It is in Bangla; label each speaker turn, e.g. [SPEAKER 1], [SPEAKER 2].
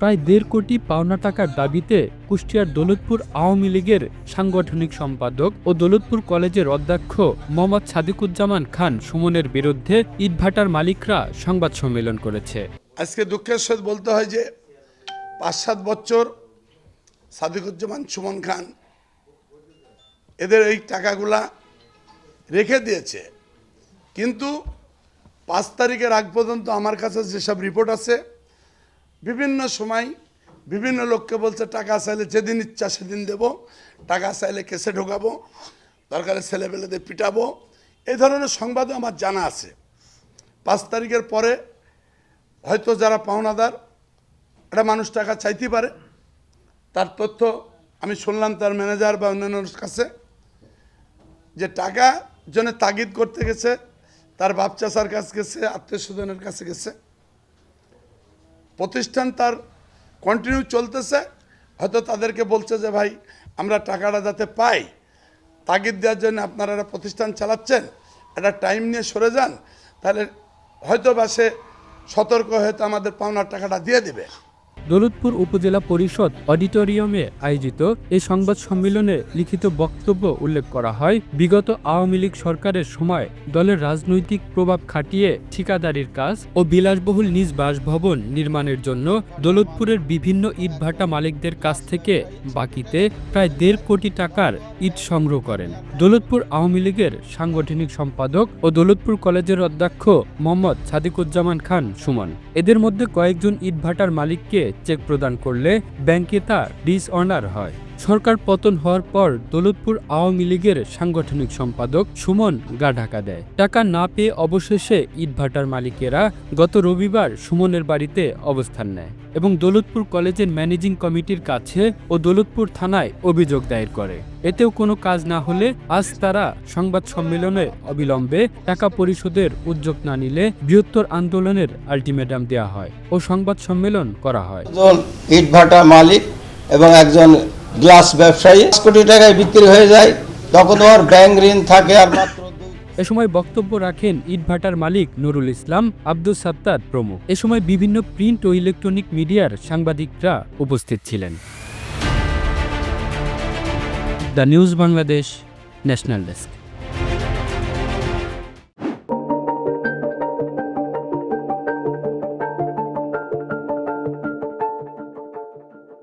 [SPEAKER 1] প্রায় ১.৫ কোটি পাওনা টাকার দাবিতে কুষ্টিয়ার দৌলতপুর আওয়ামী লীগের সাংগঠনিক সম্পাদক ও দৌলতপুর কলেজের অধ্যক্ষ মোহাম্মদ সাদিকুজ্জামান খান সুমনের বিরুদ্ধে ইটভাটার মালিকরা সংবাদ সম্মেলন করেছে।
[SPEAKER 2] আজকে দুঃখের সাথে বলতে হয় যে ৫-৭ বছর সাদিকুজ্জামান সুমন খান এদের এই টাকাগুলা রেখে দিয়েছে, কিন্তু ৫ তারিখের আগ পর্যন্ত আমার কাছে যেসব রিপোর্ট আছে, বিভিন্ন সময় বিভিন্ন লোককে বলছে টাকা চাইলে যেদিন ইচ্ছা সেদিন দেব, টাকা চাইলে কেসে ঢোকাবো, দরকারে ছেলেপেলেদের পিটাবো, এই ধরনের সংবাদও আমার জানা আছে। ৫ তারিখের পরে হয়তো যারা পাওনাদার, একটা মানুষ টাকা চাইতে পারে, তার তথ্য আমি শুনলাম তার ম্যানেজার বা অন্যান্যর কাছে, যে টাকা জন্য তাগিদ করতে গেছে, তার বাপ চাচার কাছে গেছে, আত্মীয় স্বজনের কাছে গেছে, প্রতিষ্ঠান তার কন্টিনিউ চলতেছে, হয়তো তাদেরকে বলছে যে ভাই আমরা টাকাটা যাতে পাই, তাগিদ দেওয়ার জন্য আপনারা একটা প্রতিষ্ঠান চালাচ্ছেন, একটা টাইম নিয়ে সরে যান, তাহলে হয়তো বা সে সতর্ক হয়তো আমাদের পাওনার টাকাটা দিয়ে দেবে।
[SPEAKER 1] দৌলতপুর উপজেলা পরিষদ অডিটোরিয়ামে আয়োজিত এই সংবাদ সম্মেলনে লিখিত বক্তব্য উল্লেখ করা হয়, বিগত আওয়ামী লীগ সরকারের সময় দলের রাজনৈতিক প্রভাব খাটিয়ে ঠিকাদারির কাজ ও বিলাসবহুল নিজ বাসভবন নির্মাণের জন্য দৌলতপুরের বিভিন্ন ইটভাটা মালিকদের কাছ থেকে বাকিতে প্রায় ১.৫ কোটি টাকার ইট সংগ্রহ করেন দৌলতপুর আওয়ামী লীগের সাংগঠনিক সম্পাদক ও দৌলতপুর কলেজের অধ্যক্ষ মোহাম্মদ সাদিকুজ্জামান খান সুমন। এদের মধ্যে কয়েকজন ইটভাটার মালিককে চেক প্রদান করলে ব্যাংকে তা ডিসঅনার হয়। সরকার পতন হওয়ার পর দৌলতপুর আওয়ামী লীগের সাংগঠনিক সম্পাদক সুমন গা ঢাকা দেয়। টাকা না পেয়ে অবশেষে ইটভাটার মালিকেরা গত রবিবার সুমনের বাড়িতে অবস্থান নেয় এবং দৌলতপুর কলেজের ম্যানেজিং কমিটির কাছে ও দৌলতপুর থানায় অভিযোগ দায়ের করে। এতেও কোনো কাজ না হলে আজ তারা সংবাদ সম্মেলনে অবিলম্বে টাকা পরিশোধের উদ্যোগ না নিলে বৃহত্তর আন্দোলনের আলটিমেটাম দেওয়া হয় ও সংবাদ সম্মেলন করা হয়।
[SPEAKER 3] একজন ইটভাটা মালিক এবং একজন গ্লাস ব্যবসায়ী ৫ কোটি টাকায় বিক্রি হয়ে যায়, তখন ওর ব্যাংক ঋণ থাকে আর মাত্র।
[SPEAKER 1] এ সময় বক্তব্য রাখেন ইটভাটার মালিক নুরুল ইসলাম, আব্দুস সাত্তার প্রমুখ। এ সময় বিভিন্ন প্রিন্ট ও ইলেকট্রনিক মিডিয়ার সাংবাদিকরা উপস্থিত ছিলেন। The news Bangladesh, national desk.